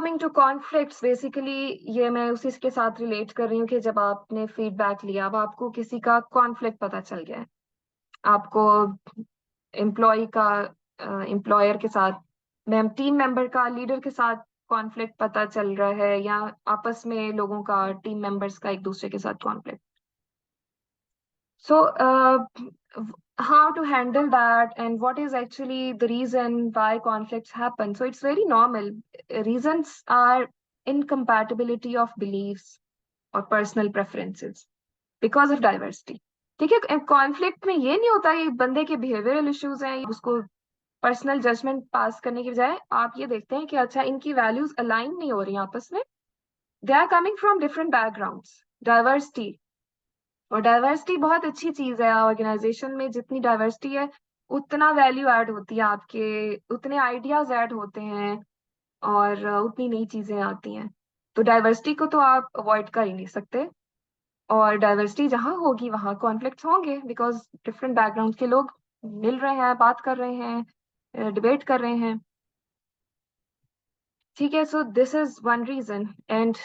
Coming to conflicts, basically ये मैं उसी के साथ रिलेट कर रही हूँ कि जब आपने फीडबैक लिया, अब आपको किसी का कॉन्फ्लिक्ट पता चल गया है। आपको एम्प्लॉय का एम्प्लॉयर के साथ, मैम टीम मेंबर का लीडर के साथ कॉन्फ्लिक्ट पता चल रहा है, या आपस में लोगों का, टीम मेंबर्स का एक दूसरे के साथ conflict. So, how to handle that, and what is actually the reason why conflicts happen? So, it's very normal. Reasons are incompatibility of beliefs or personal preferences because of diversity. ठीक है, conflict में ये नहीं होता ये बंदे के behavioural issues हैं, उसको पर्सनल जजमेंट पास करने की बजाय आप ये देखते हैं कि अच्छा इनकी वैल्यूज अलाइन नहीं हो रही आपस में, they are coming from different backgrounds. Diversity, और डाइवर्सिटी बहुत अच्छी चीज है। ऑर्गेनाइजेशन में जितनी डाइवर्सिटी है उतना वैल्यू ऐड होती है, आपके उतने आइडियाज ऐड होते हैं, और उतनी नई चीजें आती हैं। तो डाइवर्सिटी को तो आप अवॉइड कर ही नहीं सकते, और डाइवर्सिटी जहाँ होगी वहाँ कॉन्फ्लिक्ट्स होंगे, बिकॉज डिफरेंट बैकग्राउंड के लोग मिल रहे हैं, बात कर रहे हैं, डिबेट कर रहे हैं। ठीक है, so this is one reason, and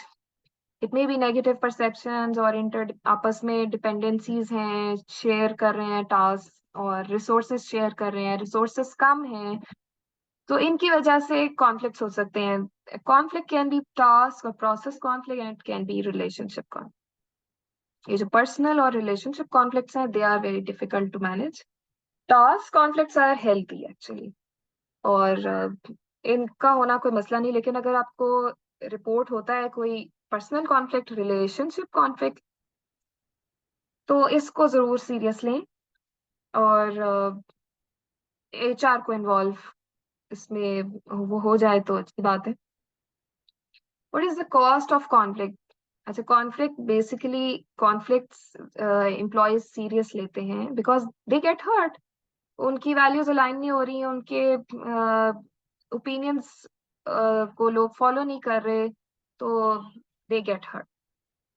it may be negative perceptions और इंटर आपस में डिपेंडेंसीज हैं, शेयर कर रहे हैं टास्क और रिसोर्सेज शेयर कर रहे हैं, रिसोर्सेज कम हैं, तो इनकी वजह से कॉन्फ्लिक्ट्स हो सकते हैं। कॉन्फ्लिक्ट कैन बी टास्क और process conflict, and it can be relationship conflict. ये जो पर्सनल और रिलेशनशिप कॉन्फ्लिक्ट्स हैं, they are very difficult to manage. Task conflicts are healthy actually, और इनका होना कोई मसला नहीं, लेकिन अगर आपको रिपोर्ट होता है कोई पर्सनल कॉन्फ्लिक्ट, रिलेशनशिप कॉन्फ्लिक्ट, तो इसको जरूर सीरियस लें, और एचआर को इन्वॉल्व इसमें वो हो जाए तो अच्छी बात है। What is the cost of conflict? अच्छा, conflict basically, conflicts employees serious लेते हैं बिकॉज दे गेट हर्ट। उनकी वैल्यूज अलाइन नहीं हो रही हैं, उनके ओपिनियंस को लोग फॉलो नहीं कर रहे, तो दे गेट हर्ट,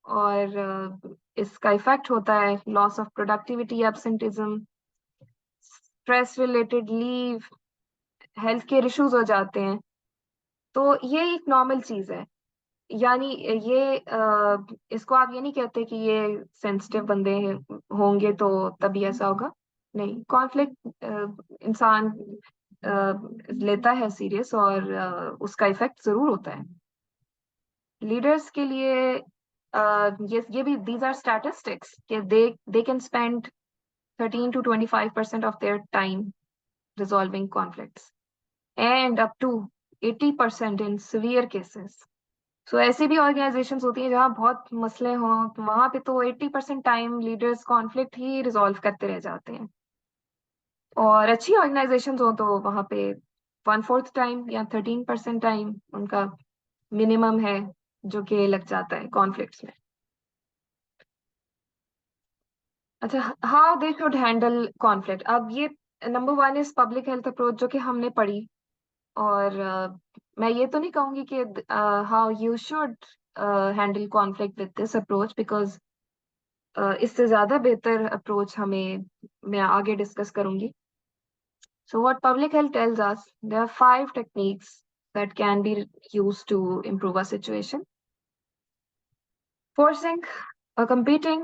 और इसका इफेक्ट होता है loss of productivity, absenteeism, stress related leave, health care issues हो जाते हैं। तो ये एक नॉर्मल चीज है, यानी ये इसको आप ये नहीं कहते कि ये सेंसिटिव बंदे होंगे तो तभी ऐसा होगा। नहीं, कॉन्फ्लिक्ट इंसान लेता है सीरियस, और उसका इफेक्ट जरूर होता है। लीडर्स के लिए ये भी, दीज आर स्टैटिस्टिक्स कि they can spend 13 to 25% of their time resolving conflicts, and up to 80% in severe cases. सो ऐसी भी ऑर्गेनाइजेशंस होती हैं जहाँ बहुत मसले हों, तो वहां पे तो 80% टाइम लीडर्स कॉन्फ्लिक्ट ही रिजॉल्व करते रह जाते हैं, और अच्छी ऑर्गेनाइजेशंस हो तो वहां पे 1/4 टाइम या 13% टाइम उनका मिनिमम है जो कि लग जाता है कॉन्फ्लिक्ट्स में। अच्छा, how they should handle conflict, अब ये number one is public health approach, जो कि हमने पढ़ी, और मैं ये तो नहीं कहूंगी कि how you should handle conflict with this approach, because इससे ज्यादा बेहतर अप्रोच हमें मैं आगे डिस्कस करूंगी। So what public health tells us, there are 5 techniques that can be used to improve a situation. Forcing or competing,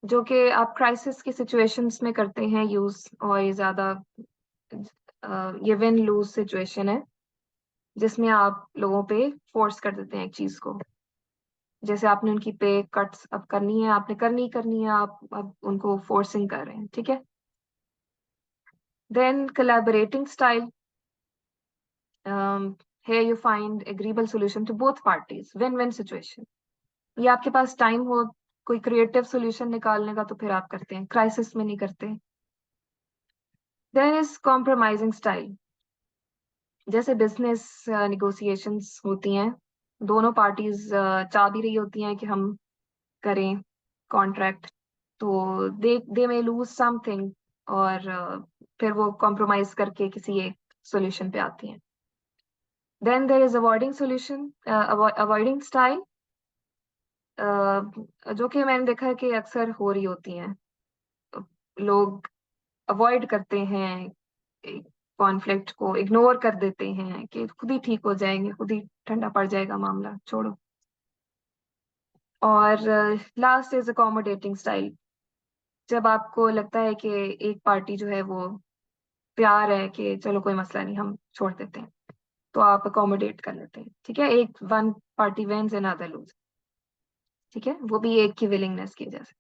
जो कि आप क्राइसिस की सिचुएशंस में करते हैं यूज, और ये ज्यादा ये विन लूज सिचुएशन है जिसमें आप लोगों पे फोर्स कर देते हैं एक चीज को। जैसे आपने उनकी पे कट्स अब करनी है, आपने करनी है, आप अब उनको फोर्सिंग कर रहे हैं, ठीक है। Then collaborating style, here you find agreeable solution to both parties, win-win situation। ये आपके पास टाइम हो कोई क्रिएटिव सॉल्यूशन निकालने का तो फिर आप करते हैं, क्राइसिस में नहीं करते। देन इज कॉम्प्रोमाइजिंग स्टाइल, जैसे बिजनेस निगोशिएशंस होती हैं, दोनों पार्टीज चाह भी रही होती हैं कि हम करें कॉन्ट्रैक्ट, तो दे मे लूज समथिंग, और फिर वो कॉम्प्रोमाइज करके किसी एक सॉल्यूशन पे आती हैं। Then there is avoiding solution, avoiding style, जो कि मैंने देखा है कि अक्सर हो रही होती हैं। लोग अवॉइड करते हैं कॉन्फ्लिक्ट को इग्नोर कर देते हैं कि खुद ही ठीक हो जाएंगे, खुद ही ठंडा पड़ जाएगा मामला, छोड़ो। और लास्ट इज अकोमोडेटिंग स्टाइल। जब आपको लगता है कि एक पार्टी जो है वो तैयार है कि चलो कोई मसला नहीं, हम छोड़ देते हैं, तो आप अकोमोडेट कर लेते हैं। ठीक है, एक one party wins and other lose. ठीक है, वो भी एक की विलिंगनेस की वजह से।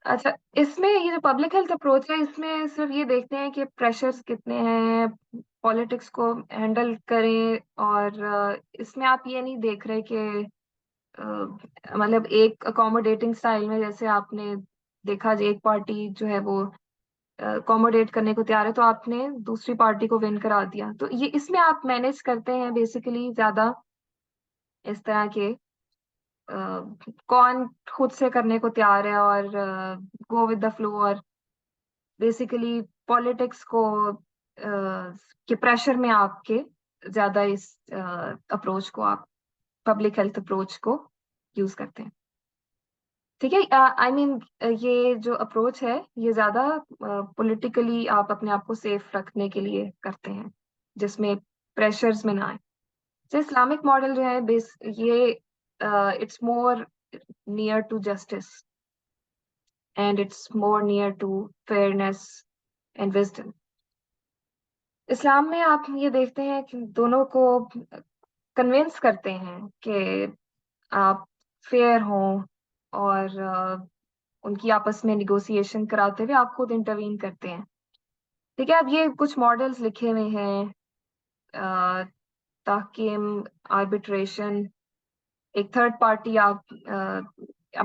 अच्छा, इसमें ये जो पब्लिक हेल्थ अप्रोच है, इसमें सिर्फ ये देखते हैं कि प्रेशर्स कितने हैं, पॉलिटिक्स को हैंडल करें। और इसमें आप ये नहीं देख रहे कि मतलब एक अकोमोडेटिंग स्टाइल में जैसे आपने देखा, जो एक पार्टी जो है वो अकोमोडेट करने को तैयार है, तो आपने दूसरी पार्टी को विन करा दिया। तो ये इसमें आप मैनेज करते हैं बेसिकली ज्यादा इस तरह के कौन खुद से करने को तैयार है और गो विद द फ्लो, और बेसिकली पॉलिटिक्स को के प्रेशर में आपके ज्यादा इस अप्रोच को, आप पब्लिक हेल्थ अप्रोच को यूज करते हैं। ठीक है, आई मीन ये जो अप्रोच है ये ज्यादा पॉलिटिकली आप अपने आप को सेफ रखने के लिए करते हैं, जिसमें प्रेशर्स में ना आए। जो इस्लामिक मॉडल जो है बेस ये it's more near to justice and it's more near to fairness and wisdom. इस्लाम में आप ये देखते हैं कि दोनों को कन्विंस करते हैं कि आप फेयर हों, और उनकी आपस में निगोसिएशन कराते हुए आप खुद इंटरवीन करते हैं। ठीक है, अब ये कुछ मॉडल्स लिखे हुए हैं, ताकीम, आर्बिट्रेशन, एक थर्ड पार्टी आप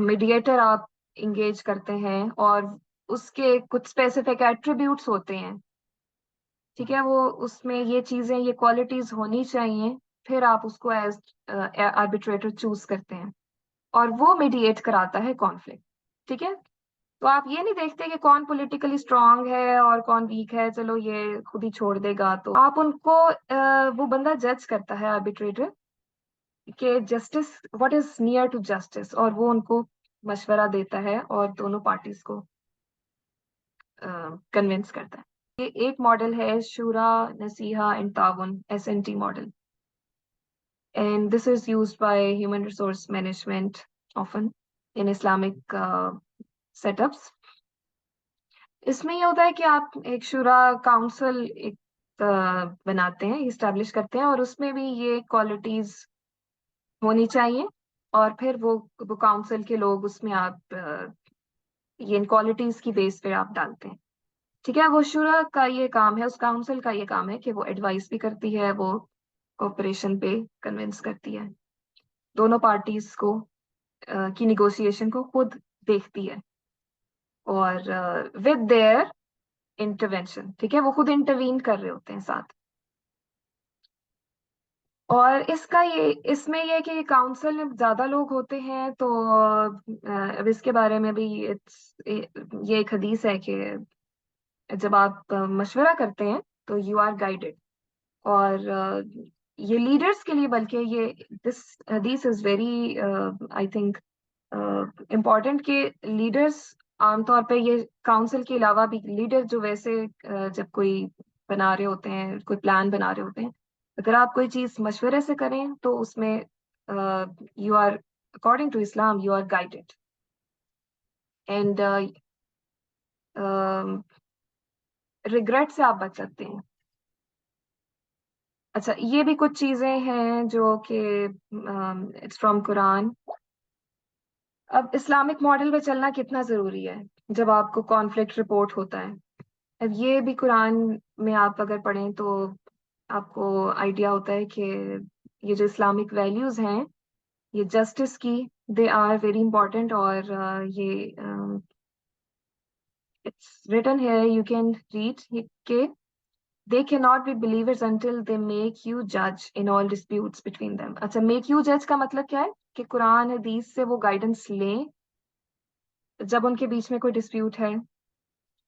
मीडिएटर आप इंगेज करते हैं, और उसके कुछ स्पेसिफिक एट्रीब्यूट्स होते हैं। ठीक है, वो उसमें ये चीजें, ये क्वालिटीज होनी चाहिए, फिर आप उसको एज आर्बिट्रेटर चूज करते हैं, और वो मीडिएट कराता है कॉन्फ्लिक्ट। ठीक है, तो आप ये नहीं देखते कि कौन पॉलिटिकली स्ट्रांग है और कौन वीक है, चलो ये खुद ही छोड़ देगा, तो आप उनको वो बंदा जज करता है आर्बिट्रेटर कि justice, what is near to justice, और वो उनको मशवरा देता है और दोनों पार्टीज को कन्विंस करता है। ये एक मॉडल है शूरा, नसीहा एंड ताउन, SNT model, and this is used by human resource management often in Islamic setups. इसमें ये होता है कि आप एक शुरा काउंसिल एक बनाते हैं, इस्टेब्लिश करते हैं, और उसमें भी ये क्वालिटीज होनी चाहिए, और फिर वो काउंसिल के लोग उसमें आप ये इन क्वालिटीज की बेस पे आप डालते हैं। ठीक है, वो शुरा का ये काम है, उस काउंसिल का ये काम है कि वो एडवाइस भी करती है, वो कॉपरेशन पे कन्विंस करती है, दोनों पार्टीज को की निगोशिएशन को खुद देखती है, और विद देयर इंटरवेंशन। ठीक है, वो खुद इंटरवीन कर रहे होते हैं साथ। और इसका ये, इसमें ये कि काउंसिल में ज्यादा लोग होते हैं, तो अब इसके बारे में भी ये एक हदीस है कि जब आप मशवरा करते हैं तो यू आर गाइडेड। और ये लीडर्स के लिए, बल्कि ये दिस हदीस is very I think important, कि लीडर्स आमतौर पे, ये काउंसिल के अलावा भी लीडर जो वैसे जब कोई बना रहे होते हैं, कोई प्लान बना रहे होते हैं, अगर आप कोई चीज मशवरे से करें तो उसमें you are, according to Islam, you are guided, and regret से आप बच सकते हैं। अच्छा, ये भी कुछ चीजें हैं जो कि इट्स फ्रॉम कुरान। अब इस्लामिक मॉडल पे चलना कितना जरूरी है जब आपको कॉन्फ्लिक्ट रिपोर्ट होता है। अब ये भी कुरान में आप अगर पढ़ें तो आपको आइडिया होता है कि ये जो इस्लामिक वैल्यूज हैं, ये जस्टिस की, दे आर वेरी इंपॉर्टेंट। और ये it's written here, you can read के they cannot be believers until they make you judge in all disputes between them। अच्छा, make you judge का मतलब क्या है कि कुरान हदीस से वो गाइडेंस लें जब उनके बीच में कोई डिस्प्यूट है,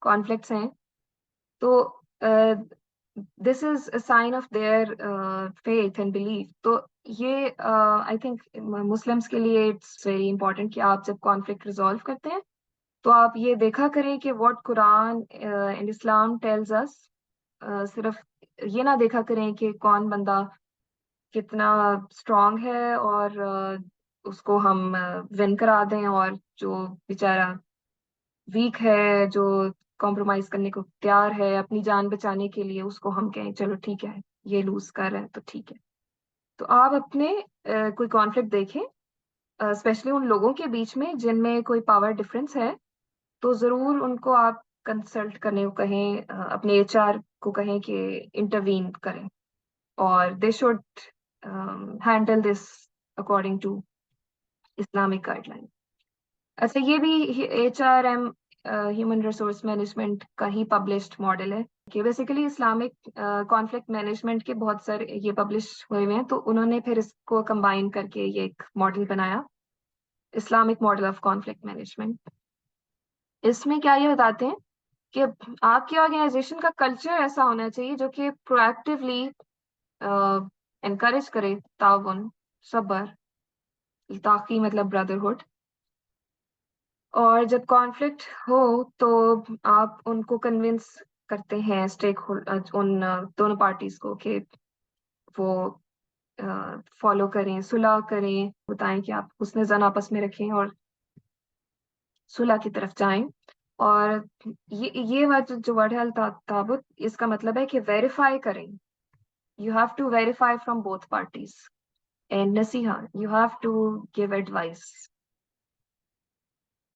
कॉन्फ्लिक्ट्स हैं, तो this is a sign of their faith and belief. तो ये आई थिंक मुस्लिम्स के लिए इट्स वेरी इंपॉर्टेंट कि आप जब कॉन्फ्लिक्ट रिजॉल्व करते हैं तो आप ये देखा करें कि what Quran and Islam tells us. सिर्फ ये ना देखा करें कि कौन बंदा कितना स्ट्रांग है और उसको हम विन करा दें, और जो बेचारा वीक है, जो कॉम्प्रोमाइज करने को तैयार है अपनी जान बचाने के लिए, उसको हम कहें चलो ठीक है ये लूज कर रहे हैं तो ठीक है। तो आप अपने कोई कॉन्फ्लिक्ट देखें, स्पेशली उन लोगों के बीच में जिनमें कोई पावर डिफरेंस है, तो जरूर उनको आप कंसल्ट करने को कहें, अपने एचआर को कहें कि इंटरवीन करें, और they should handle this according to Islamic guideline. अच्छा, ये भी HRM, ह्यूमन रिसोर्स मैनेजमेंट का ही पब्लिश्ड मॉडल है कि बेसिकली इस्लामिक कॉन्फ्लिक्ट मैनेजमेंट के बहुत सारे ये पब्लिश हुए हुए हैं, तो उन्होंने फिर इसको कंबाइन करके ये एक मॉडल बनाया, Islamic model of conflict management. इसमें क्या ये बताते हैं कि आपकी ऑर्गेनाइजेशन का कल्चर ऐसा होना चाहिए जो कि प्रोएक्टिवली एनकरेज करे ताउन, सब्र, ताकि मतलब ब्रदरहुड। और जब कॉन्फ्लिक्ट हो तो आप उनको कन्विंस करते हैं स्टेक होल्डर, उन दोनों पार्टीज को, कि वो फॉलो करें, सुलह करें, बताएं कि आप हुस्न ज़न आपस में रखें और सुलह की तरफ जाएं। और ये वर्ड जो वर्ड है ताबुत, इसका मतलब है कि वेरीफाई करें। You have to verify from both parties, and नसीहा, you have to give advice